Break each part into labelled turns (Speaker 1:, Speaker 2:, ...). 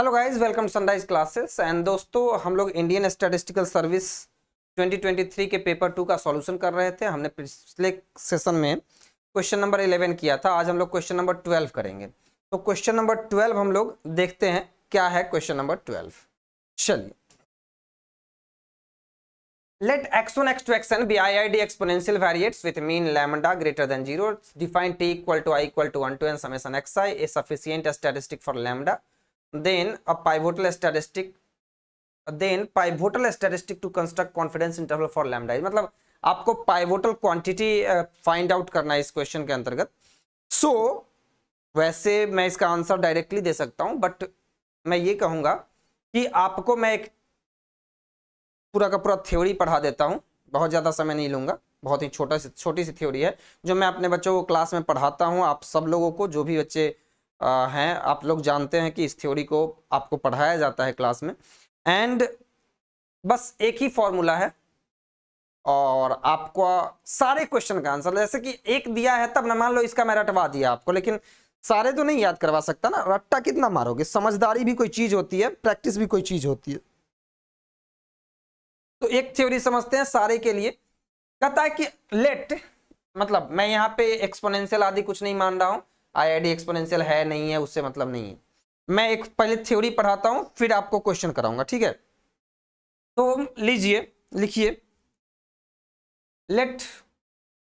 Speaker 1: Hello guys, welcome sunrise classes. And दोस्तों, हम लोग इंडियन स्टैटिस्टिकल सर्विस 2023 के पेपर 2 का सॉल्यूशन कर रहे थे। हमने पिछले सेशन में क्वेश्चन नंबर 11 किया था। आज हम लोग क्वेश्चन नंबर 12 करेंगे। तो क्वेश्चन नंबर 12 हम लोग देखते हैं क्या है क्वेश्चन नंबर 12। चलिए, let x1 x2 xn be IID exponential variates with mean lambda greater than 0. Define t equal to I equal to 1 to n summation xi a sufficient statistic for lambda. Then a pivotal statistic to construct confidence interval for lambda. मतलब आपको pivotal quantity find out करना है इस question के अंतर्गत। सो वैसे मैं इसका आंसर डायरेक्टली दे सकता हूं, बट मैं ये कहूंगा कि आपको मैं एक पूरा का पूरा थ्योरी पढ़ा देता हूं। बहुत ज़्यादा समय नहीं लूंगा, बहुत ही छोटी सी थ्योरी है जो मैं अपने बच्चों को क्लास में पढ़ाता हूं। आप सब लोगों को, जो भी बच्चे हैं, आप लोग जानते हैं कि इस थ्योरी को आपको पढ़ाया जाता है क्लास में। एंड बस एक ही फॉर्मूला है और आपको सारे क्वेश्चन का आंसर, जैसे कि एक दिया है तब ना, मान लो इसका मैं रटवा दिया आपको, लेकिन सारे तो नहीं याद करवा सकता ना। रट्टा कितना मारोगे? समझदारी भी कोई चीज होती है, प्रैक्टिस भी कोई चीज होती है। तो एक थ्योरी समझते हैं सारे के लिए। कहता है कि लेट, मतलब मैं यहाँ पे एक्सपोनेंशियल आदि कुछ नहीं मान रहा हूं, आईआईडी एक्सपोनेंशियल है नहीं है उससे मतलब नहीं है। मैं एक पहले थ्योरी पढ़ाता हूं, फिर आपको क्वेश्चन कराऊंगा, ठीक है? तो लीजिए, लिखिए, लेट,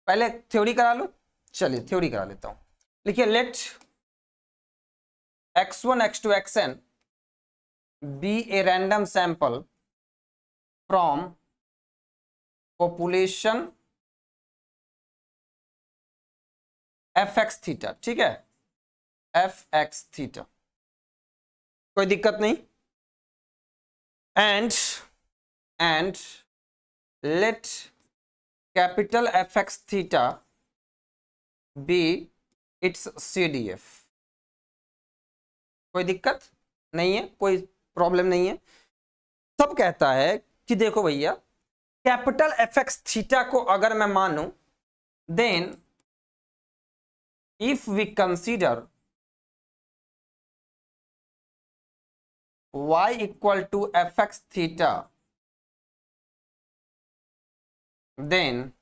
Speaker 1: पहले थ्योरी करा लो। चलिए थ्योरी करा लेता हूं। लिखिए, late x1 x2 xn be a random sample from population fx theta, ठीक है? fx थीटा, कोई दिक्कत नहीं। And let capital fx theta be its CDF। कोई दिक्कत नहीं है, कोई प्रॉब्लम नहीं है। सब कहता है कि देखो भैया, कैपिटल fx थीटा को अगर मैं मानूं, then if we consider y equal to fx theta, then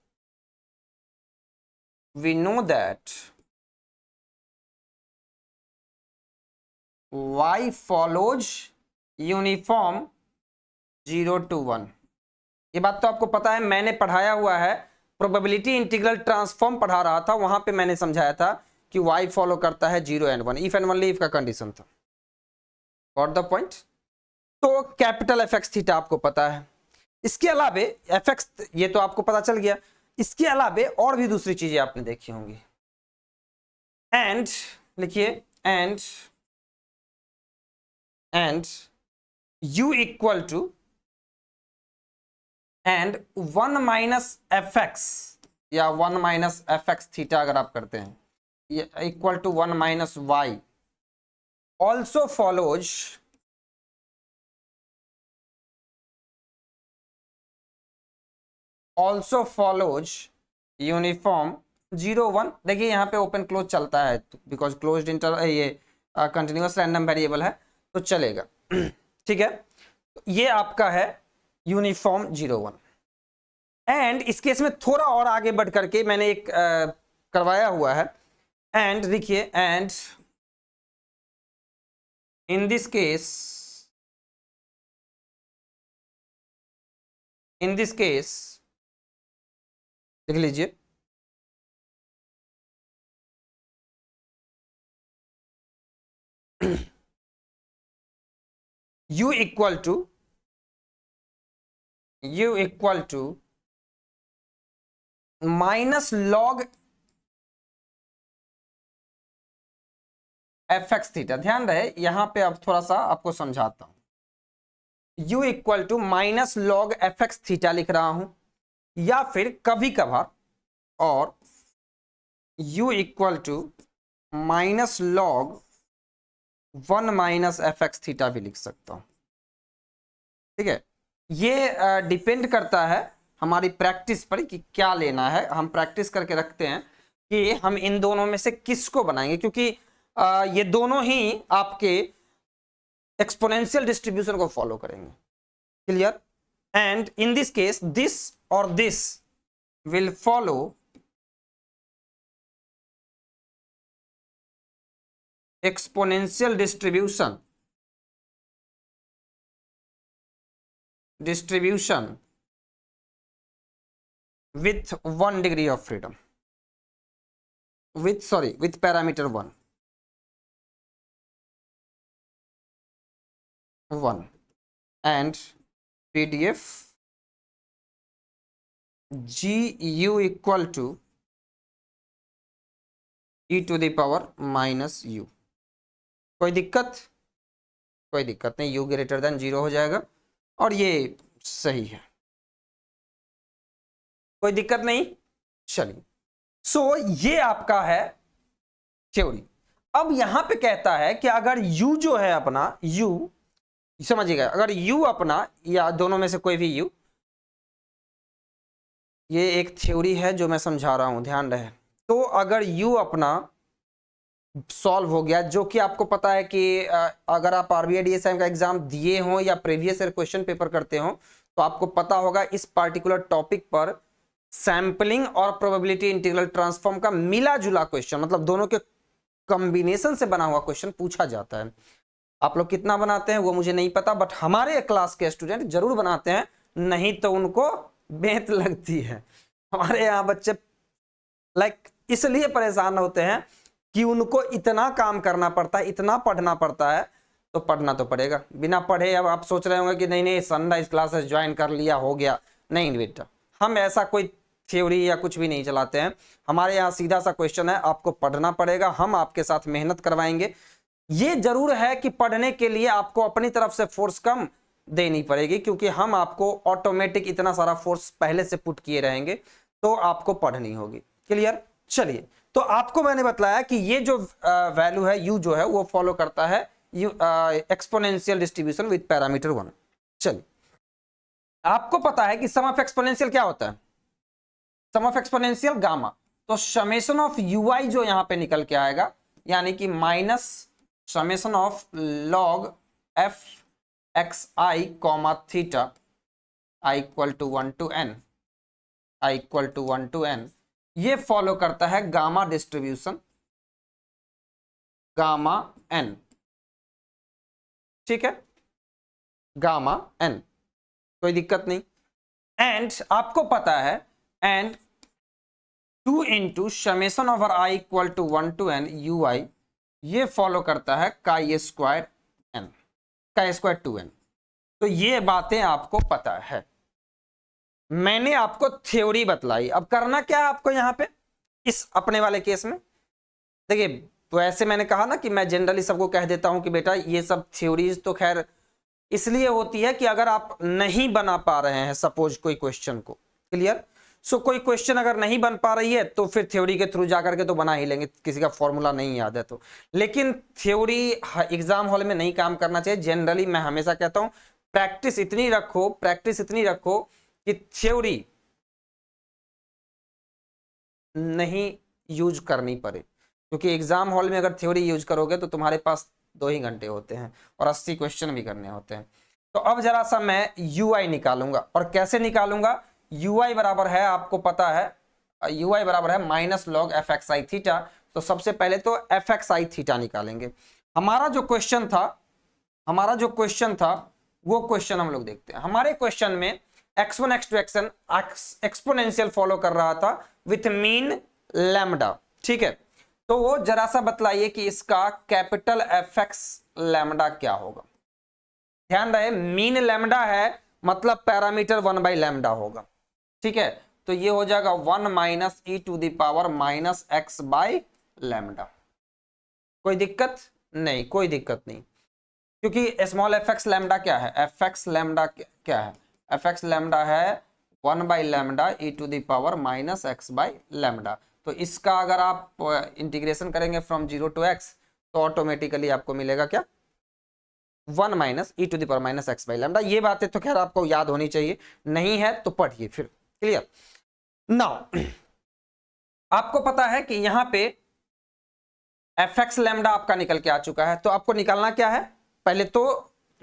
Speaker 1: we know that y follows uniform 0 to 1। ये बात तो आपको पता है, मैंने पढ़ाया हुआ है। प्रोबेबिलिटी इंटीग्रल ट्रांसफॉर्म पढ़ा रहा था, वहां पे मैंने समझाया था कि y फॉलो करता है 0 and 1, if and only if का कंडीशन था। Got the point? तो कैपिटल fx थीटा आपको पता है। इसके अलावे fx, ये तो आपको पता चल गया। इसके अलावे और भी दूसरी चीजें आपने देखी होंगी। एंड लिखिए, and u equal to and 1 minus fx या 1 माइनस fx थीटा अगर आप करते हैं, ये equal to 1 minus y also follows uniform 0 1। देखिए यहाँ पे ओपन क्लोज चलता है, बिकॉज क्लोज्ड इंटरवल, ये कंटिन्यूअस रैंडम वेरिएबल है तो चलेगा। ठीक है, ये आपका है यूनिफॉर्म 0 1। एंड इस केस में थोड़ा और आगे बढ़ करके मैंने एक करवाया हुआ है। एंड देखिए, एंड इन दिस केस लिख लीजिए, u equal to minus log fx theta. ध्यान रहे, यहां पे अब थोड़ा सा आपको समझाता हूं। u equal to minus log fx theta लिख रहा हूं, या फिर कभी कभार और u equal to minus log 1 minus fx theta भी लिख सकता हूं। ठीक है, ये डिपेंड करता है हमारी प्रैक्टिस पर कि क्या लेना है। हम प्रैक्टिस करके रखते हैं कि हम इन दोनों में से किसको बनाएंगे, क्योंकि ये दोनों ही आपके एक्सपोनेंशियल डिस्ट्रीब्यूशन को फॉलो करेंगे। Clear? And in this case this और this will follow exponential distribution with 1 degree of freedom, with parameter 1 and PDF GU equal to e to the power minus u। कोई दिक्कत? कोई दिक्कत नहीं, u greater than 0 हो जाएगा और ये सही है, कोई दिक्कत नहीं। चलिए, सो ये आपका है थ्योरी। अब यहां पे कहता है कि अगर u जो है अपना u, समझिएगा, अगर u अपना या दोनों में से कोई भी u, ये एक थ्योरी है जो मैं समझा रहा हूं, ध्यान रहे। तो अगर u अपना सॉल्व हो गया, जो कि आपको पता है कि अगर आप आरबीआई डीएसआई का एग्जाम दिए हो या प्रीवियस ईयर क्वेश्चन पेपर करते हो तो आपको पता होगा इस पार्टिकुलर टॉपिक पर सैंपलिंग और प्रोबेबिलिटी इंटीग्रल ट्रांसफॉर्म का मिला जुला क्वेश्चन, मतलब दोनों के कॉम्बिनेशन से बना हुआ क्वेश्चन पूछा जाता है। आप लोग कितना बनाते हैं वो मुझे नहीं पता, बट हमारे क्लास के स्टूडेंट जरूर बनाते हैं, नहीं तो उनको बेहत लगती है। हमारे यहाँ बच्चे इसलिए परेशान होते हैं कि उनको इतना काम करना पड़ता है, इतना पढ़ना पड़ता है, तो पढ़ना तो पड़ेगा। बिना पढ़े अब आप सोच रहे होंगे कि नहीं सनराइज क्लासेस ज्वाइन कर लिया हो गया, नहीं बेटा, हम ऐसा कोई थ्योरी या कुछ भी नहीं चलाते हैं। हमारे यहाँ सीधा सा क्वेश्चन है, आपको पढ़ना पड़ेगा, हम आपके साथ मेहनत करवाएंगे। ये जरूर है कि पढ़ने के लिए आपको अपनी तरफ से फोर्स कम देनी पड़ेगी, क्योंकि हम आपको ऑटोमेटिक इतना सारा फोर्स पहले से पुट किए रहेंगे, तो आपको पढ़नी होगी। क्लियर? चलिए, तो आपको मैंने बताया कि ये जो वैल्यू है u जो है वो फॉलो करता है एक्सपोनेंशियल डिस्ट्रीब्यूशन विद पैरामीटर 1। चलिए, आपको पता है कि सम ऑफ एक्सपोनेंशियल क्या होता है? Sum of exponential gamma. तो समेशन ऑफ ui जो यहां पे निकल के आएगा, यानी कि minus summation of log f x i comma theta i equal to 1 to n, i equal to 1 to n, ये फॉलो करता है गामा डिस्ट्रीब्यूशन, गामा n। ठीक है, गामा n, कोई दिक्कत नहीं। एंड आपको पता है and 2 into summation over i equal to 1 to n ui, ये फॉलो करता है chi square n, chi square 2n। तो ये बातें आपको पता है, मैंने आपको थ्योरी बतलाई। अब करना क्या है आपको यहाँ पे इस अपने वाले केस में? देखिए, वैसे मैंने कहा ना कि मैं जनरली सबको कह देता हूं कि बेटा ये सब थ्योरीज तो खैर इसलिए होती है कि अगर आप नहीं बना पा रहे हैं सपोज कोई क्वेश्चन को, क्लियर, सो कोई क्वेश्चन अगर नहीं बन पा रही है तो फिर थ्योरी के थ्रू जाकर के तो बना ही लेंगे, किसी का फॉर्मूला नहीं याद है तो। लेकिन थ्योरी एग्जाम हॉल में नहीं काम करना चाहिए। जनरली मैं हमेशा कहता हूं प्रैक्टिस इतनी रखो, प्रैक्टिस इतनी रखो कि थ्योरी नहीं यूज करनी पड़े, क्योंकि एग्जाम हॉल में अगर थ्योरी यूज करोगे तो तुम्हारे पास 2 ही घंटे होते हैं और 80 क्वेश्चन भी करने होते हैं। तो अब जरा सा मैं ui निकालूंगा, और कैसे निकालूंगा? ui बराबर है, आपको पता है ui बराबर है माइनस लॉग एफ एक्स आई थीटा। तो सबसे पहले तो एफ एक्स आई थीटा निकालेंगे। हमारा जो क्वेश्चन था वो क्वेश्चन हम लोग देखते हैं। हमारे क्वेश्चन में x1 x2 xn exponential follow कर रहा था विथ मीन लैम्डा। ठीक है, तो वो जरा सा बतलाइए कि इसका कैपिटल एफ एक्स लैम्डा क्या होगा। ध्यान रहे, मीन लैम्डा है मतलब पैरामीटर 1 बाई लैम्डा होगा। ठीक है, तो ये हो जाएगा 1 minus e to the power minus x by lambda. कोई दिक्कत नहीं, कोई दिक्कत नहीं, क्योंकि स्मॉल एफ एक्स लैम्डा क्या है? एफ एक्स लैम्डा क्या है? एफ एक्स लैम्डा है 1 by lambda e to the power minus x by lambda. तो इसका अगर आप इंटीग्रेशन करेंगे फ्रॉम 0 to x तो ऑटोमेटिकली आपको मिलेगा क्या? 1 minus e to the power minus x by lambda. ये बातें तो खैर आपको याद होनी चाहिए, नहीं है तो पढ़िए फिर। क्लियर? नाउ आपको पता है कि यहां पे एफ एक्स लैम्डा आपका निकल के आ चुका है, तो आपको निकालना क्या है? पहले तो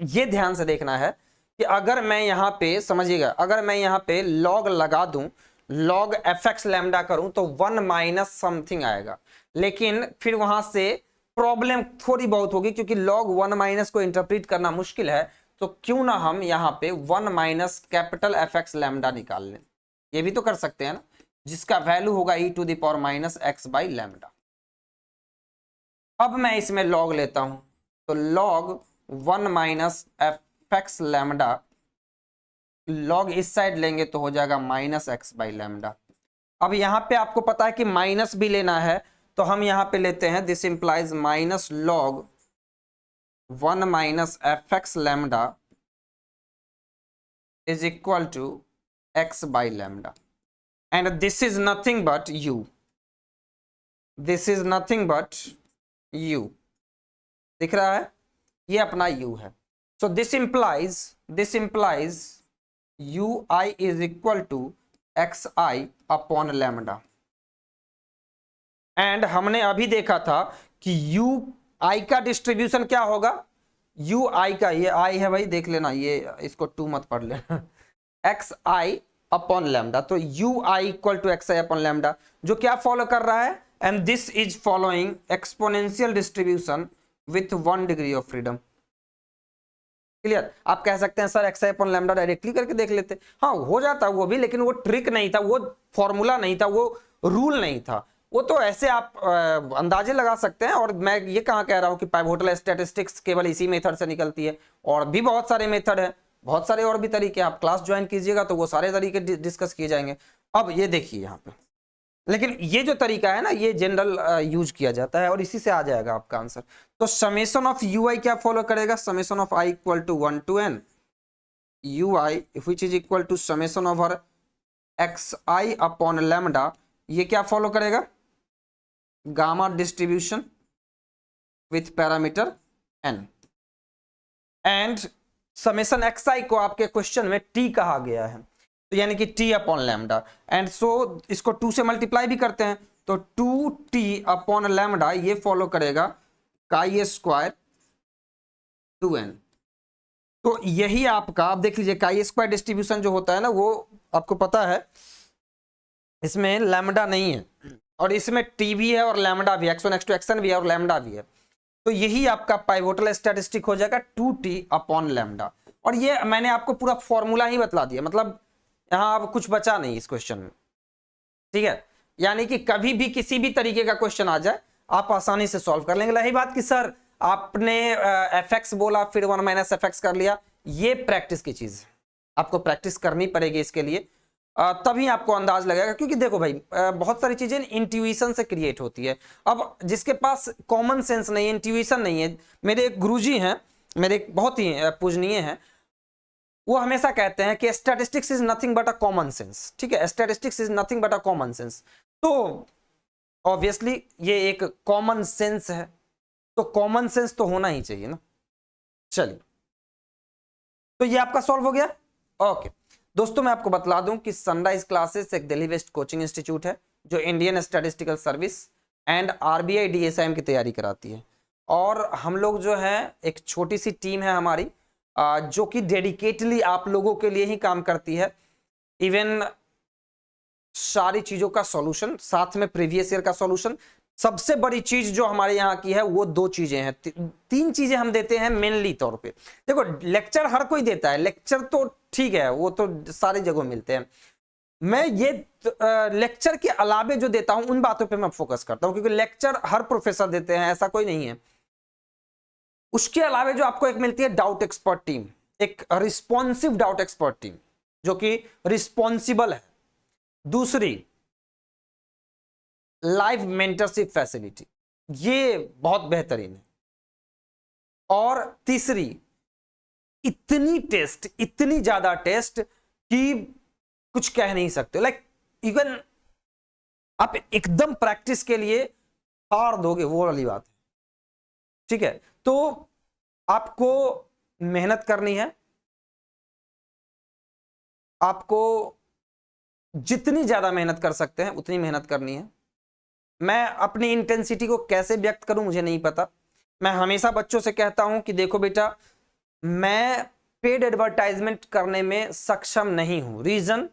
Speaker 1: ये ध्यान से देखना है कि अगर मैं यहाँ पे समझिएगा, अगर मैं यहाँ पे लॉग लगा दूं, लॉग एफ एक्स लैम्डा करूं तो 1 माइनस समथिंग आएगा, लेकिन फिर वहां से प्रॉब्लम थोड़ी बहुत होगी क्योंकि लॉग 1 माइनस को इंटरप्रेट करना मुश्किल है। तो क्यों ना हम यहाँ पे 1 minus capital F x lambda निकाल लें, ये भी तो कर सकते हैं ना, जिसका वैल्यू होगा e to the power minus x by lambda. अब मैं इसमें लॉग लेता हूं तो log 1 minus F x lambda, log इस साइड लेंगे तो हो जाएगा माइनस एक्स बाई लैम्डा। अब यहां पे आपको पता है कि माइनस भी लेना है, तो हम यहां पे लेते हैं this implies minus log 1 minus F x lambda is equal to x by lambda, and this is nothing but u, this is nothing but u, दिख रहा है, ये अपना u है। So this implies ui is equal to x i upon lambda, and हमने अभी देखा था कि ui का डिस्ट्रीब्यूशन क्या होगा, ui का, ये i है भाई देख लेना, ये इसको 2 मत पढ़ लेना, एक्स आई अपॉन लैम्डा, तो ui equal to x i upon lambda, जो क्या फॉलो कर रहा है, and this is following exponential distribution with 1 degree of freedom. Clear? आप कह सकते हैं sir x i upon lambda directly करके देख लेते, हाँ हो जाता वो भी, लेकिन वो ट्रिक नहीं था, वो फॉर्मूला नहीं था, वो रूल नहीं था, वो तो ऐसे आप अंदाजे लगा सकते हैं। और मैं ये कहाँ कह रहा हूँ कि पाइवोटल स्टैटिस्टिक्स केवल इसी मेथड से निकलती है, और भी बहुत सारे मेथड है, बहुत सारे और भी तरीके, आप क्लास ज्वाइन कीजिएगा तो वो सारे तरीके डिस्कस किए जाएंगे। अब ये देखिए यहाँ पे, लेकिन ये जो तरीका है ना, ये जनरल यूज किया जाता है और इसी से आ जाएगा आपका आंसर। तो समेशन ऑफ ui क्या फॉलो करेगा, summation of i equal to 1 to n ui which is equal to summation over xi upon lambda, ये क्या फॉलो करेगा, gamma distribution with parameter n, and summation xi को आपके question में t कहा गया है, तो यानी कि t upon lambda, and so इसको 2 से मल्टीप्लाई भी करते हैं तो 2t अपॉन लैम्डा ये फॉलो करेगा काई स्क्वायर 2n। तो यही आपका, आप देख लीजिए काई स्क्वायर डिस्ट्रीब्यूशन जो होता है ना, वो आपको पता है इसमें लैम्डा नहीं है, और इसमें t भी है और लैम्डा भी, x1 x2 xn भी है और लैम्डा भी है, तो यही आपका पाइवोटल स्टैटिस्टिक हो जाएगा 2t अपॉन लैम्डा। और ये मैंने आपको पूरा फॉर्मूला ही बतला दिया, मतलब यहां अब कुछ बचा नहीं इस क्वेश्चन में, ठीक है, यानी कि कभी भी किसी भी तरीके का क्वेश्चन आ जाए आप आसानी से सॉल्व कर लेंगे। रही बात कि सर आपने एफ एक्स बोला फिर 1 माइनस एफ एक्स कर लिया, ये प्रैक्टिस की चीज है, आपको प्रैक्टिस करनी पड़ेगी इसके लिए, तभी आपको अंदाज लगेगा, क्योंकि देखो भाई बहुत सारी चीजें इंट्यूशन से क्रिएट होती है। अब जिसके पास कॉमन सेंस नहीं है, इंट्यूशन नहीं है, मेरे एक गुरुजी हैं, मेरे एक बहुत ही पूजनीय हैं, वो हमेशा कहते हैं कि statistics is nothing but a common sense, ठीक है, statistics is nothing but a common sense, तो ऑब्वियसली ये एक कॉमन सेंस है, तो कॉमन सेंस तो होना ही चाहिए ना। चलिए, तो ये आपका सॉल्व हो गया। ओके दोस्तों, मैं आपको बतला दूं कि सनराइज क्लासेस एक दिल्ली वेस्ट कोचिंग इंस्टीट्यूट है जो Indian statistical service and RBI DSIM की तैयारी कराती है, और हम लोग जो है एक छोटी सी टीम है हमारी जो कि डेडिकेटली आप लोगों के लिए ही काम करती है, इवन सारी चीजों का सॉल्यूशन, साथ में प्रीवियस ईयर का सॉल्यूशन। सबसे बड़ी चीज जो हमारे यहाँ की है वो 2 चीजें हैं, 3 चीजें हम देते हैं मेनली तौर पे। देखो लेक्चर हर कोई देता है, लेक्चर तो ठीक है, वो तो सारी जगह मिलते हैं, मैं ये लेक्चर के अलावे जो देता हूं उन बातों पे मैं फोकस करता हूं, क्योंकि लेक्चर हर प्रोफेसर देते हैं, ऐसा कोई नहीं है। उसके अलावे जो आपको एक मिलती है डाउट एक्सपर्ट टीम, एक रिस्पॉन्सिव डाउट एक्सपर्ट टीम जो कि रिस्पॉन्सिबल है। दूसरी लाइव मेंटरशिप फैसिलिटी, ये बहुत बेहतरीन है। और तीसरी इतनी टेस्ट, इतनी ज्यादा टेस्ट कि कुछ कह नहीं सकते, लाइक इवन आप एकदम प्रैक्टिस के लिए हार दोगे, वो वाली बात है, ठीक है। तो आपको मेहनत करनी है, आपको जितनी ज्यादा मेहनत कर सकते हैं उतनी मेहनत करनी है। मैं अपनी इंटेंसिटी को कैसे व्यक्त करूं मुझे नहीं पता, मैं हमेशा बच्चों से कहता हूं कि देखो बेटा मैं पेड एडवर्टाइजमेंट करने में सक्षम नहीं हूं। रीजन,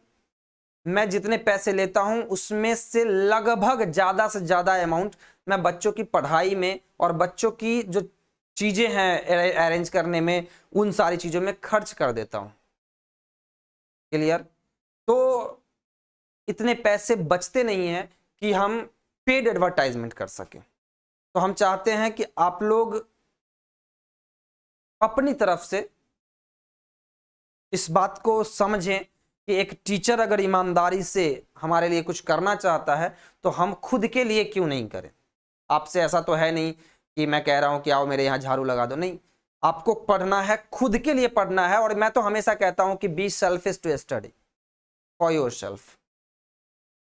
Speaker 1: मैं जितने पैसे लेता हूं उसमें से लगभग ज्यादा से ज्यादा अमाउंट मैं बच्चों की पढ़ाई में और बच्चों की जो चीजें हैं अरेंज करने में, उन सारी चीजों में खर्च कर देता हूं। क्लियर? तो इतने पैसे बचते नहीं हैं कि हम पेड एडवर्टाइजमेंट कर सकें। तो हम चाहते हैं कि आप लोग अपनी तरफ से इस बात को समझें कि एक टीचर अगर ईमानदारी से हमारे लिए कुछ करना चाहता है तो हम खुद के लिए क्यों नहीं करें। आपसे ऐसा तो है नहीं कि मैं कह रहा हूं कि आओ मेरे यहां झाड़ू लगा दो, नहीं, आपको पढ़ना है, खुद के लिए पढ़ना है। और मैं तो हमेशा कहता हूं कि be selfish to study for yourself.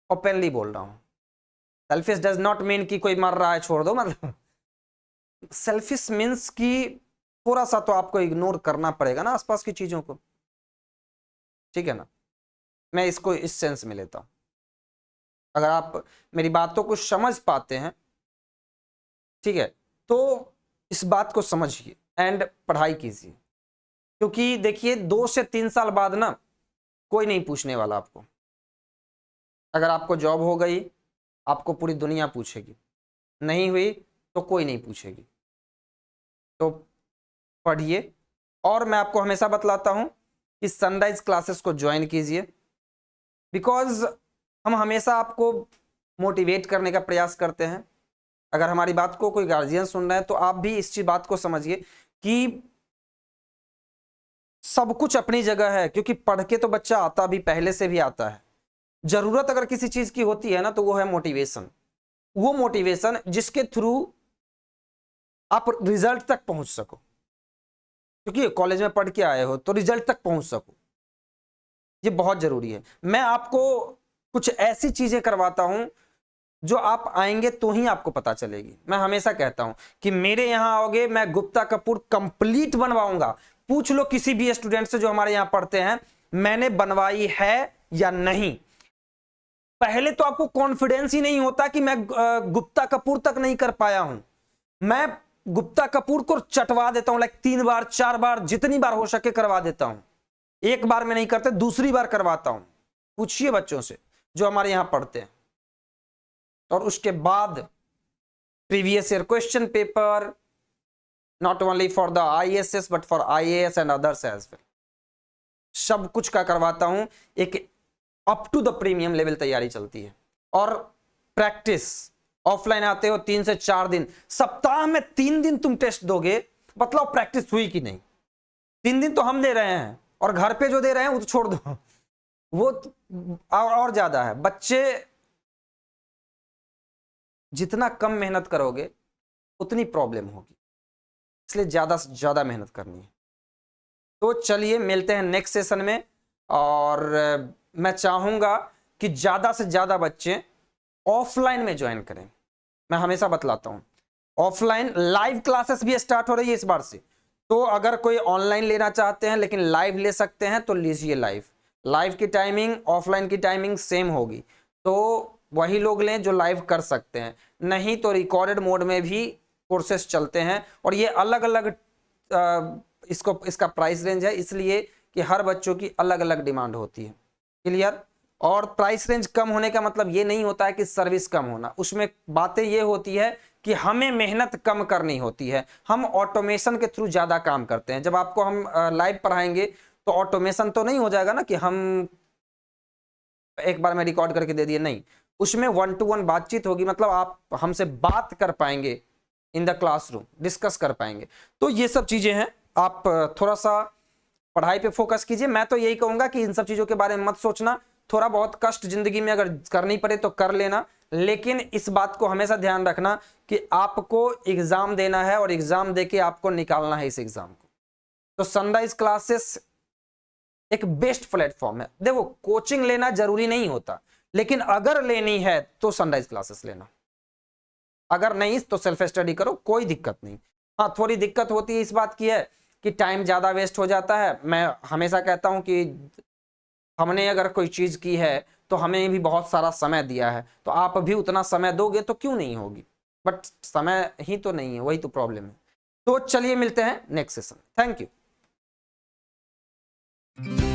Speaker 1: Openly बोल रहा हूं, सेल्फिश डज नॉट मीन कि कोई मर रहा है छोड़ दो, मतलब सेल्फिश मीन्स कि थोड़ा सा तो आपको इग्नोर करना पड़ेगा ना आसपास की चीजों को, ठीक है ना। मैं इसको इस सेंस में लेता हूं। अगर आप मेरी बातों को समझ पाते हैं, ठीक है, तो इस बात को समझिए एंड पढ़ाई कीजिए। क्योंकि देखिए 2 से 3 साल बाद ना कोई नहीं पूछने वाला आपको। अगर आपको जॉब हो गई आपको पूरी दुनिया पूछेगी, नहीं हुई तो कोई नहीं पूछेगी। तो पढ़िए। और मैं आपको हमेशा बतलाता हूं कि सनराइज क्लासेस को ज्वाइन कीजिए, बिकॉज हम हमेशा आपको मोटिवेट करने का प्रयास करते हैं। अगर हमारी बात को कोई गार्जियन सुन रहा है तो आप भी इस चीज बात को समझिए कि सब कुछ अपनी जगह है, क्योंकि पढ़ के तो बच्चा आता भी पहले से भी आता है। जरूरत अगर किसी चीज की होती है ना तो वो है मोटिवेशन। वो मोटिवेशन जिसके थ्रू आप रिजल्ट तक पहुंच सको, क्योंकि कॉलेज में पढ़ के आए हो तो रिजल्ट तक पहुंच सको, ये बहुत जरूरी है। मैं आपको कुछ ऐसी चीजें करवाता हूं जो आप आएंगे तो ही आपको पता चलेगी। मैं हमेशा कहता हूं कि मेरे यहां आओगे मैं गुप्ता कपूर कंप्लीट बनवाऊंगा। पूछ लो किसी भी स्टूडेंट से जो हमारे यहां पढ़ते हैं, मैंने बनवाई है या नहीं। पहले तो आपको कॉन्फिडेंस ही नहीं होता कि मैं गुप्ता कपूर तक नहीं कर पाया हूं। मैं गुप्ता कपूर को चटवा देता हूं, लाइक 3 बार 4 बार जितनी बार हो सके करवा देता हूं। एक बार में नहीं करते, दूसरी बार करवाता हूं। पूछिए बच्चों से जो हमारे यहां पढ़ते हैं। और उसके बाद previous year question paper, not only for the ISS but for IAS and others as well, सब कुछ का करवाता हूं। एक up to the premium level तैयारी चलती है। और प्रैक्टिस, ऑफलाइन आते हो 3 से 4 दिन, सप्ताह में 3 दिन तुम टेस्ट दोगे, बताओ प्रैक्टिस हुई कि नहीं। 3 दिन तो हम दे रहे हैं और घर पे जो दे रहे हैं वो तो छोड़ दो, वो और ज्यादा है। बच्चे जितना कम मेहनत करोगे उतनी प्रॉब्लम होगी, इसलिए ज्यादा से ज्यादा मेहनत करनी है। तो चलिए मिलते हैं नेक्स्ट सेशन में। और मैं चाहूंगा कि ज्यादा से ज्यादा बच्चे ऑफलाइन में ज्वाइन करें। मैं हमेशा बतलाता हूं ऑफलाइन लाइव क्लासेस भी स्टार्ट हो रही है इस बार से। तो अगर कोई ऑनलाइन लेना चाहते हैं लेकिन लाइव ले सकते हैं तो लीजिए लाइव। लाइव की टाइमिंग ऑफलाइन की टाइमिंग सेम होगी, तो वही लोग लें जो लाइव कर सकते हैं, नहीं तो रिकॉर्डेड मोड में भी कोर्सेस चलते हैं। और ये अलग अलग इसका प्राइस रेंज है, इसलिए कि हर बच्चों की अलग अलग डिमांड होती है। क्लियर? और प्राइस रेंज कम होने का मतलब ये नहीं होता है कि सर्विस कम होना, उसमें बातें ये होती है कि हमें मेहनत कम करनी होती है। हम ऑटोमेशन के थ्रू ज्यादा काम करते हैं। जब आपको हम लाइव पढ़ाएंगे तो ऑटोमेशन तो नहीं हो जाएगा ना कि हम एक बार में रिकॉर्ड करके दे दिए, नहीं, उसमें 1 to 1 बातचीत होगी। मतलब आप हमसे बात कर पाएंगे इन द क्लासरूम, डिस्कस कर पाएंगे। तो ये सब चीजें हैं, आप थोड़ा सा पढ़ाई पे फोकस कीजिए। मैं तो यही कहूंगा कि इन सब चीजों के बारे में मत सोचना। थोड़ा बहुत कष्ट जिंदगी में अगर करनी पड़े तो कर लेना, लेकिन इस बात को हमेशा ध्यान रखना कि आपको एग्जाम देना है और एग्जाम देके आपको निकालना है इस एग्जाम को। तो सनराइज क्लासेस एक बेस्ट प्लेटफॉर्म है। देखो कोचिंग लेना जरूरी नहीं होता, लेकिन अगर लेनी है तो सनराइज क्लासेस लेना, अगर नहीं तो सेल्फ स्टडी करो, कोई दिक्कत नहीं। हाँ थोड़ी दिक्कत होती है इस बात की है कि टाइम ज्यादा वेस्ट हो जाता है। मैं हमेशा कहता हूं कि हमने अगर कोई चीज की है तो हमें भी बहुत सारा समय दिया है, तो आप भी उतना समय दोगे तो क्यों नहीं होगी, बट समय ही तो नहीं है, वही तो प्रॉब्लम है। तो चलिए मिलते हैं नेक्स्ट सेशन। Thank you. है।